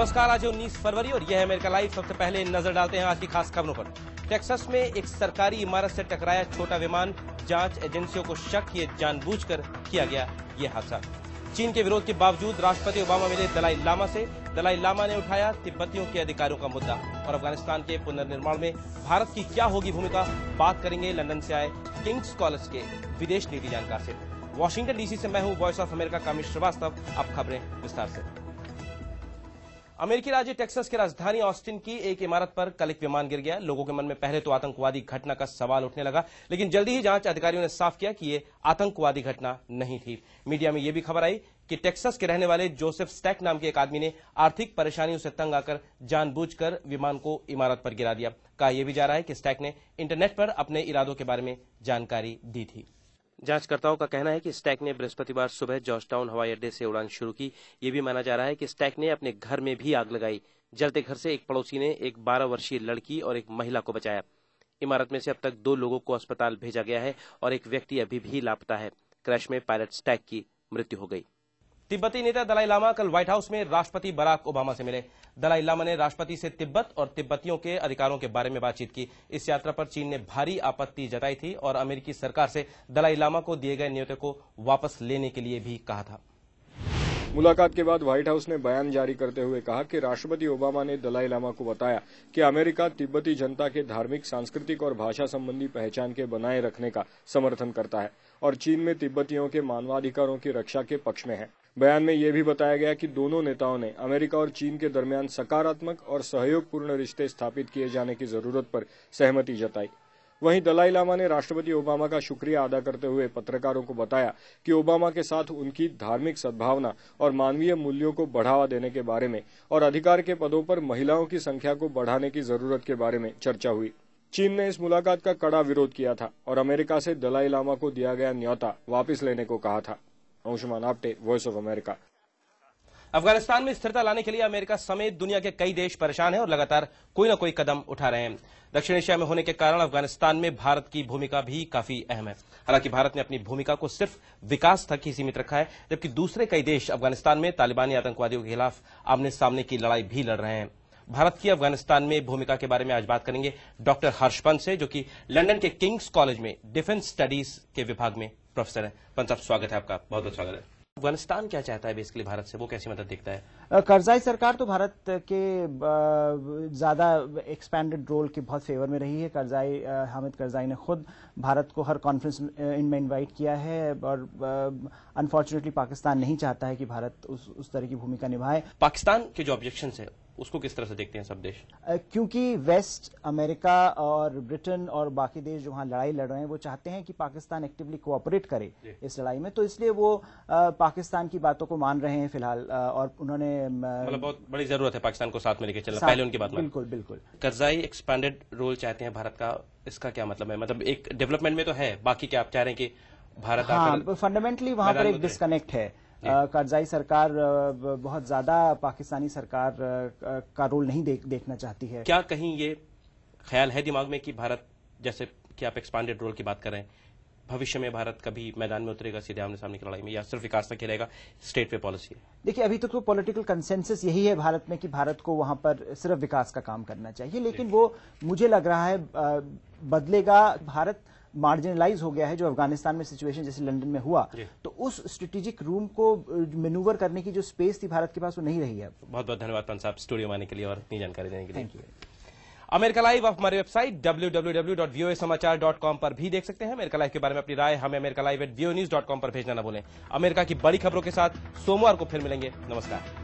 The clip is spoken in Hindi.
नमस्कार, आज 19 फरवरी और यह है अमेरिका लाइव। सबसे पहले नजर डालते हैं आज की खास खबरों पर। टेक्सास में एक सरकारी इमारत से टकराया छोटा विमान, जांच एजेंसियों को शक ये जानबूझकर किया गया ये हादसा। चीन के विरोध के बावजूद राष्ट्रपति ओबामा मिले दलाई लामा से। दलाई लामा ने उठाया तिब्बतियों के अधिकारों का मुद्दा। और अफगानिस्तान के पुनर्निर्माण में भारत की क्या होगी भूमिका, बात करेंगे लंदन से आए किंग्स कॉलेज के विदेश नीति जानकार से। वॉशिंगटन डीसी से मैं हूं वॉइस ऑफ अमेरिका का अमित श्रीवास्तव। अब खबरें विस्तार से। अमेरिकी राज्य टेक्सास की राजधानी ऑस्टिन की एक इमारत पर कल एक विमान गिर गया। लोगों के मन में पहले तो आतंकवादी घटना का सवाल उठने लगा, लेकिन जल्दी ही जांच अधिकारियों ने साफ किया कि ये आतंकवादी घटना नहीं थी। मीडिया में यह भी खबर आई कि टेक्सास के रहने वाले जोसेफ स्टैक नाम के एक आदमी ने आर्थिक परेशानियों से तंग आकर जानबूझकर विमान को इमारत पर गिरा दिया। कहा यह भी जा रहा है कि स्टैक ने इंटरनेट पर अपने इरादों के बारे में जानकारी दी थी। जांचकर्ताओं का कहना है कि स्टैक ने बृहस्पतिवार सुबह जॉर्जटाउन हवाई अड्डे से उड़ान शुरू की। यह भी माना जा रहा है कि स्टैक ने अपने घर में भी आग लगाई। जलते घर से एक पड़ोसी ने एक 12 वर्षीय लड़की और एक महिला को बचाया। इमारत में से अब तक 2 लोगों को अस्पताल भेजा गया है और एक व्यक्ति अभी भी लापता है। क्रैश में पायलट स्टैक की मृत्यु हो गई। तिब्बती नेता दलाई लामा कल व्हाइट हाउस में राष्ट्रपति बराक ओबामा से मिले। दलाई लामा ने राष्ट्रपति से तिब्बत और तिब्बतियों के अधिकारों के बारे में बातचीत की। इस यात्रा पर चीन ने भारी आपत्ति जताई थी और अमेरिकी सरकार से दलाई लामा को दिए गए न्योते को वापस लेने के लिए भी कहा था। मुलाकात के बाद व्हाइट हाउस ने बयान जारी करते हुए कहा कि राष्ट्रपति ओबामा ने दलाई लामा को बताया कि अमेरिका तिब्बती जनता के धार्मिक, सांस्कृतिक और भाषा संबंधी पहचान के बनाए रखने का समर्थन करता है और चीन में तिब्बतियों के मानवाधिकारों की रक्षा के पक्ष में है। बयान में यह भी बताया गया कि दोनों नेताओं ने अमेरिका और चीन के दरमियान सकारात्मक और सहयोगपूर्ण रिश्ते स्थापित किए जाने की जरूरत पर सहमति जताई। वहीं दलाई लामा ने राष्ट्रपति ओबामा का शुक्रिया अदा करते हुए पत्रकारों को बताया कि ओबामा के साथ उनकी धार्मिक सद्भावना और मानवीय मूल्यों को बढ़ावा देने के बारे में और अधिकार के पदों पर महिलाओं की संख्या को बढ़ाने की जरूरत के बारे में चर्चा हुई। चीन ने इस मुलाकात का कड़ा विरोध किया था और अमेरिका से दलाई लामा को दिया गया न्योता वापस लेने को कहा था। Anshuman Apte, voice of America. Afghanistan में स्थिरता लाने के लिए अमेरिका समेत दुनिया के कई देश परेशान हैं और लगातार कोई न कोई कदम उठा रहे हैं। दक्षिण एशिया में होने के कारण अफगानिस्तान में भारत की भूमिका भी काफी अहम है। हालांकि भारत ने अपनी भूमिका को सिर्फ विकास तक ही सीमित रखा है, जबकि दूसरे कई देश अफगानिस्तान में तालिबानी आतंकवादियों के खिलाफ आमने सामने की लड़ाई भी लड़ रहे हैं। भारत की अफगानिस्तान में भूमिका के बारे में आज बात करेंगे डॉक्टर हर्ष पंत से, जो कि लंदन के किंग्स कॉलेज में डिफेंस स्टडीज के विभाग में प्रोफेसर है। पंत साहब, स्वागत है आपका, बहुत बहुत स्वागत है। अफगानिस्तान क्या चाहता है बेसिकली भारत से, वो कैसी मदद देखता है? करजाई सरकार तो भारत के ज्यादा एक्सपैंडेड रोल के बहुत फेवर में रही है। करजाई, हामिद करजाई ने खुद भारत को हर कॉन्फ्रेंस में इनवाइट किया है और अनफॉर्चुनेटली पाकिस्तान नहीं चाहता है कि भारत उस तरह की भूमिका निभाए। पाकिस्तान के जो ऑब्जेक्शन है उसको किस तरह से देखते हैं सब देश? क्योंकि वेस्ट, अमेरिका और ब्रिटेन और बाकी देश जो वहां लड़ाई लड़ रहे हैं वो चाहते हैं कि पाकिस्तान एक्टिवली कोऑपरेट करे इस लड़ाई में, तो इसलिए वो पाकिस्तान की बातों को मान रहे हैं फिलहाल। और उन्होंने मतलब बहुत बड़ी जरूरत है पाकिस्तान को साथ में लेकर चलना, पहले उनकी बात में। बिल्कुल बिल्कुल। करजाई एक्सपैंडेड रोल चाहते हैं भारत का, इसका क्या मतलब है? मतलब एक डेवलपमेंट में तो है, बाकी क्या आप चाह रहे हैं कि भारत? हाँ, फंडामेंटली वहां पर एक डिस्कनेक्ट है। करजाई सरकार बहुत ज्यादा पाकिस्तानी सरकार का रोल नहीं देखना चाहती है। क्या कहीं ये ख्याल है दिमाग में कि भारत, जैसे कि आप एक्सपांडेड रोल की बात कर रहे हैं, भविष्य में भारत कभी मैदान में उतरेगा सीधे आमने सामने की लड़ाई में, या सिर्फ विकास तक ही रहेगा, स्टेट पे पॉलिसी है? देखिए, अभी तक तो पॉलिटिकल कंसेंसस यही है भारत में कि भारत को वहां पर सिर्फ विकास का काम करना चाहिए, लेकिन वो मुझे लग रहा है बदलेगा। भारत मार्जिनलाइज हो गया है, जो अफगानिस्तान में सिचुएशन जैसे लंदन में हुआ, तो उस स्ट्रेटेजिक रूम को मैन्यूवर करने की जो स्पेस थी भारत के पास वो नहीं रही है। बहुत बहुत धन्यवाद पंत साहब स्टूडियो में आने के लिए और इतनी जानकारी देने के लिए। Thank you. अमेरिका लाइव आप हमारी वेबसाइट www.voasamachaar.com पर भी देख सकते हैं। अमेरिका लाइव के बारे में अपनी राय हमें americalive@voanews.com पर भेजना न भूलें। अमेरिका की बड़ी खबरों के साथ सोमवार को फिर मिलेंगे। नमस्कार।